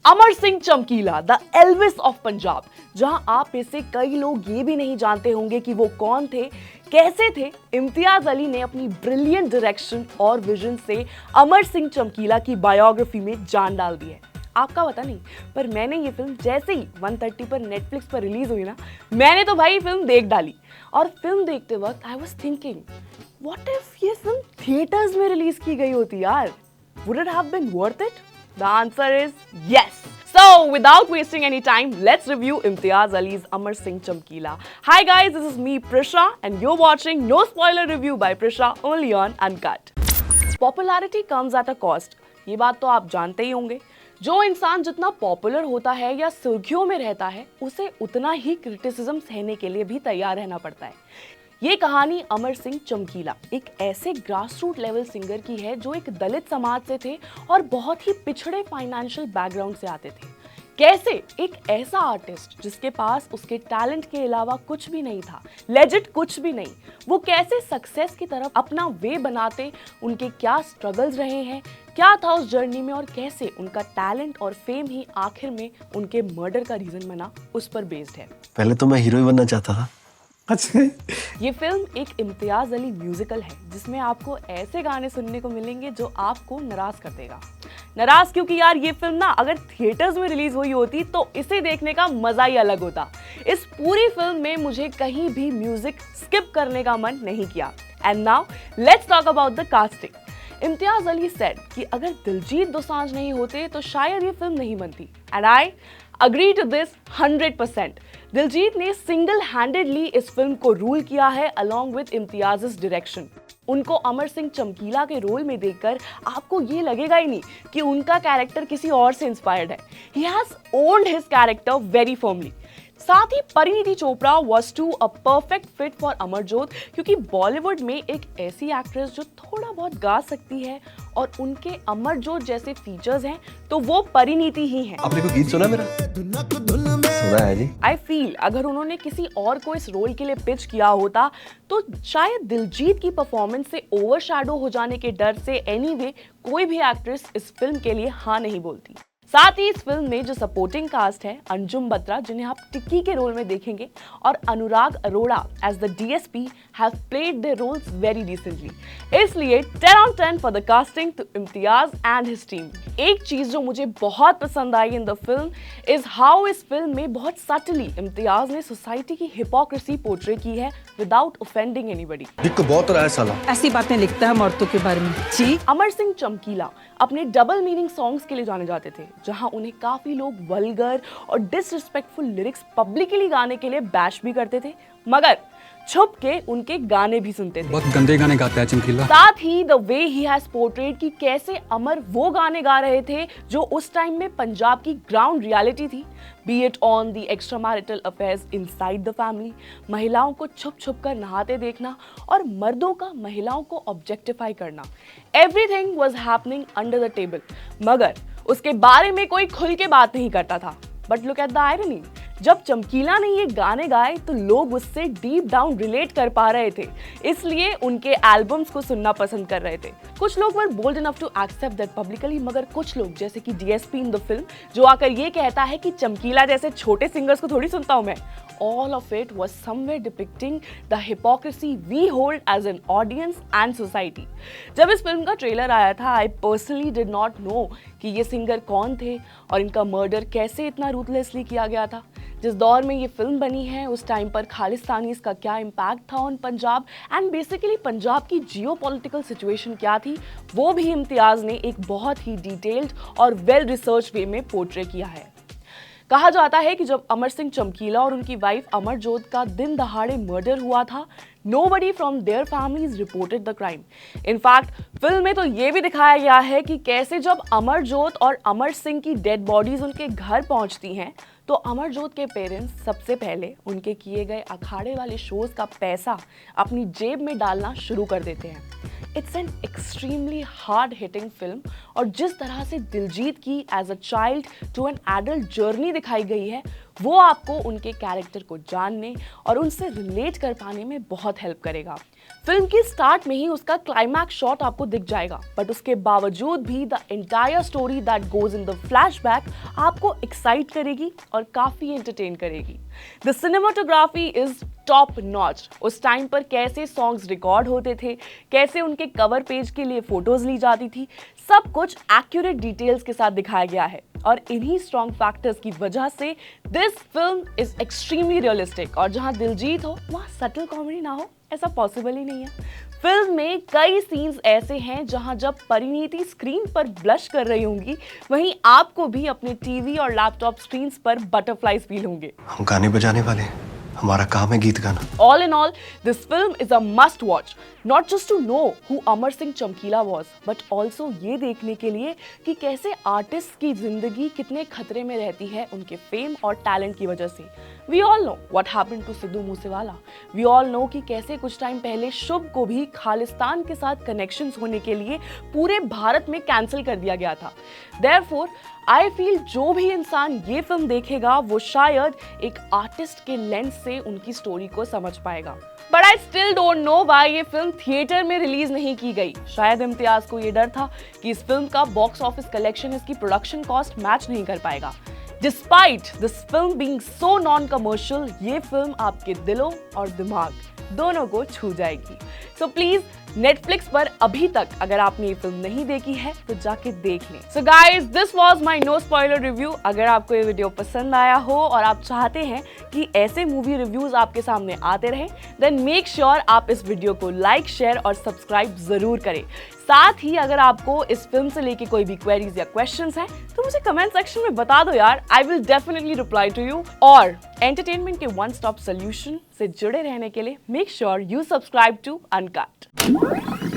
अमर सिंह चमकीला, the Elvis of Punjab, जहां आप में से कई लोग ये भी नहीं जानते होंगे कि वो कौन थे, कैसे थे। इम्तियाज अली ने अपनी ब्रिलियंट डायरेक्शन और विजन से अमर सिंह चमकीला की बायोग्राफी में जान डाल दी है। आपका पता नहीं, पर मैंने ये फिल्म जैसे ही 1:30 पर नेटफ्लिक्स पर रिलीज हुई ना, मैंने तो भाई फिल्म देख डाली। और फिल्म देखते वक्त I was thinking, what if ये फिल्म थिएटर्स में रिलीज की गई होती यार, would it have been worth it? The answer is yes. So, without wasting any time, let's review Imtiaz Ali's Amar Singh Chamkila. Hi guys, this is me Prisha and you're watching No Spoiler Review by Prisha only on Uncut. Popularity comes at a cost. ये बात तो आप जानते ही होंगे। जो इंसान जितना popular होता है या सुर्खियों में रहता है, उसे उतना ही क्रिटिसिज्म सहने के लिए भी तैयार रहना पड़ता है। ये कहानी अमर सिंह चमकीला, एक ऐसे ग्रासरूट लेवल सिंगर की है जो एक दलित समाज से थे और बहुत ही पिछड़े फाइनेंशियल बैकग्राउंड से आते थे। कैसे एक ऐसा आर्टिस्ट जिसके पास उसके टैलेंट के अलावा कुछ भी नहीं था, लेजिट कुछ भी नहीं, वो कैसे सक्सेस की तरफ अपना वे बनाते, उनके क्या स्ट्रगल्स रहे हैं, क्या था उस जर्नी में और कैसे उनका टैलेंट और फेम ही आखिर में उनके मर्डर का रीजन बना, उस पर बेस्ड है। पहले तो मैं हीरो ही बनना चाहता था। अच्छा, ये फिल्म एक इम्तियाज अली म्यूजिकल है जिसमें आपको ऐसे गाने सुनने को मिलेंगे जो आपको नाराज कर देगा। नाराज क्योंकि यार ये फिल्म ना अगर थिएटर्स में रिलीज हुई होती तो इसे देखने का मजा ही अलग होता। इस पूरी फिल्म में मुझे कहीं भी म्यूजिक स्किप करने का मन नहीं किया। And now let's talk about the casting. Imtiaz Ali said कि अगर दिलजीत दोसांझ नहीं होते तो शायद ये फिल्म नहीं बनती, and I agree to this 100%। Diljit ने सिंगल हैंडेडली इस फिल्म को रूल किया है अलॉन्ग विद इम्तियाज़'s डायरेक्शन। उनको अमर सिंह चमकीला के रोल में देखकर आपको ये लगेगा ही नहीं कि उनका कैरेक्टर किसी और से इंस्पायर्ड है। He has owned his character very firmly. साथ ही Parineeti Chopra was too a perfect fit for Amarjot, क्योंकि बॉलीवुड में एक ऐसी एक्ट्रेस जो थोड़ा बहुत गा सकती है और उनके अमरजोत जैसे फीचर्स हैं तो वो परिणीति ही हैं। आपने कोई गीत सुना मेरा? सुना है जी। आई फील अगर उन्होंने किसी और को इस रोल के लिए पिच किया होता तो शायद दिलजीत की परफॉर्मेंस से ओवरशैडो हो जाने के डर से एनीवे कोई भी एक्ट्रेस इस फिल्म के लिए हाँ नहीं बोलती। साथ ही इस फिल्म में जो सपोर्टिंग कास्ट है, अंजुम बत्रा जिन्हें आप टिक्की के रोल में देखेंगे और Anurag Arora as the DSP have played their roles very decently. इसलिए 10 on 10 for the casting to Imtiaz and his team. एक चीज जो मुझे बहुत पसंद आई in the film is how इस फिल्म में बहुत सटली इम्तियाज ने सोसाइटी की हिपोक्रेसी पोर्ट्रे की है विदाउट ऑफेंडिंग एनीबॉडी। दिख को बहुत रहा है साला। ऐसी बातें लिखता है औरतों के बारे में। जी। अमर सिंह चमकीला अपने डबल मीनिंग सॉन्ग्स के लिए जाने जाते थे, जहां उन्हें काफी लोग वल्गर और डिसरिस्पेक्टफुल लिरिक्स पब्लिकली गाने के लिए बैश भी करते थे, मगर छुप के उनके गाने भी सुनते थे। बहुत गंदे गाने गाता है चमकीला। साथ ही the way he has portrayed कि कैसे अमर वो गाने गा रहे थे जो उस टाइम में पंजाब की ग्राउंड रियलिटी थी, B it on the extra marital affairs inside the family, महिलाओं को छुप छुप कर नहाते देखना और मर्दों का महिलाओं को ऑब्जेक्टिफाई करना। Everything was happening under the table, मगर उसके बारे में कोई खुल के बात नहीं करता था। But look at the irony, जब चमकीला ने ये गाने गाए तो लोग उससे डीप डाउन रिलेट कर पा रहे थे, इसलिए उनके एल्बम्स को सुनना पसंद कर रहे थे। कुछ लोग were bold enough to accept that publicly, मगर कुछ लोग जैसे कि डीएसपी इन द फिल्म जो आकर ये कहता है कि चमकीला जैसे छोटे सिंगर्स को थोड़ी सुनता हूं मैं। All of it was somewhere depicting the hypocrisy we hold as an audience and society. जब इस फिल्म का ट्रेलर आया था, I personally did not know कि ये सिंगर कौन थे और इनका मर्डर कैसे इतना रूथलेसली किया गया था। जिस दौर में ये फिल्म बनी है उस टाइम पर खालिस्तानीज़ का क्या इम्पैक्ट था on Punjab and basically Punjab की जियोपॉलिटिकल सिचुएशन क्या थी, वो भी इम्तियाज़ ने एक बहुत ही डिटेल्ड और वेल रिसर्च वे में पोर्ट्रे किया है। कहा जाता है कि जब अमर सिंह चमकीला और उनकी वाइफ अमरजोत का दिन दहाड़े मर्डर हुआ था, nobody from their families reported the crime. In fact, film में तो ये भी दिखाया गया है कि कैसे जब अमरजोत और अमर सिंह की डेड बॉडीज उनके घर पहुंचती हैं तो अमरजोत के पेरेंट्स सबसे पहले उनके किए गए अखाड़े वाले शोज का पैसा अपनी जेब में डालना शुरू कर देते हैं। It's an extremely hard hitting film और जिस तरह से दिलजीत की as a child to an adult journey दिखाई गई है वो आपको उनके कैरेक्टर को जानने और उनसे रिलेट कर पाने में बहुत हेल्प करेगा। फिल्म की स्टार्ट में ही उसका क्लाइमैक्स शॉट आपको दिख जाएगा, बट उसके बावजूद भी the entire story that goes in the flashback आपको एक्साइट करेगी और काफी एंटरटेन करेगी। The cinematography is top notch. उस टाइम पर कैसे सॉन्ग्स रिकॉर्ड होते थे, कैसे उनके कवर पेज के लिए फोटोज ली जाती थी, सब कुछ एक्यूरेट डिटेल्स के साथ दिखाया गया है और इन्हीं स्ट्रॉन्ग फैक्टर्स की वजह से this film is extremely realistic. और जहां दिलजीत हो वहां सटल कॉमेडी ना हो, ऐसा पॉसिबल ही नहीं है। फिल्म में कई सीन्स ऐसे हैं जहां जब परिणीति स्क्रीन पर ब्लश कर रही होंगी, वहीं आपको भी अपने टीवी और लैपटॉप स्क्रीन्स पर बटरफ्लाइज फील होंगे। हम गाने बजाने वाले हैं, हमारा काम है गीत गाना। All in all, this film is a must watch, not just to know who Amar Singh चमकीला was, but also ये देखने के लिए कि कैसे आर्टिस्ट की जिंदगी कितने खतरे में रहती है उनके फेम और टैलेंट की वजह से। We all know what happened to Sidhu Moosewala. We all know कि कैसे कुछ टाइम पहले शुभ को भी खालिस्तान के साथ कनेक्शंस होने के लिए पूरे भारत में कैंसिल कर दिया गया था। Therefore, आई फील जो भी इंसान ये फिल्म देखेगा वो शायद एक आर्टिस्ट के लेंस से उनकी स्टोरी को समझ पाएगा। But I still don't know why ये फिल्म थिएटर में रिलीज नहीं की गई। शायद इम्तियाज को ये डर था कि इस फिल्म का बॉक्स ऑफिस कलेक्शन इसकी प्रोडक्शन कॉस्ट मैच नहीं कर पाएगा। Despite this film being so non commercial, ये फिल्म आपके दिलों और दिमाग दोनों को छू जाएगी। सो प्लीज नेटफ्लिक्स पर अभी तक अगर आपने ये फिल्म नहीं देखी है तो जाके देख लें। So guys, this was my no spoiler review. अगर आपको ये वीडियो पसंद आया हो और आप चाहते हैं कि ऐसे मूवी रिव्यूज आपके सामने आते रहे, देन मेक श्योर आप इस वीडियो को लाइक, शेयर और सब्सक्राइब जरूर करें। साथ ही अगर आपको इस फिल्म से लेके कोई भी क्वेरीज या क्वेश्चंस हैं तो मुझे कमेंट सेक्शन में बता दो यार, I will definitely reply to you. और एंटरटेनमेंट के वन स्टॉप सोल्यूशन से जुड़े रहने के लिए make sure you subscribe to uncut.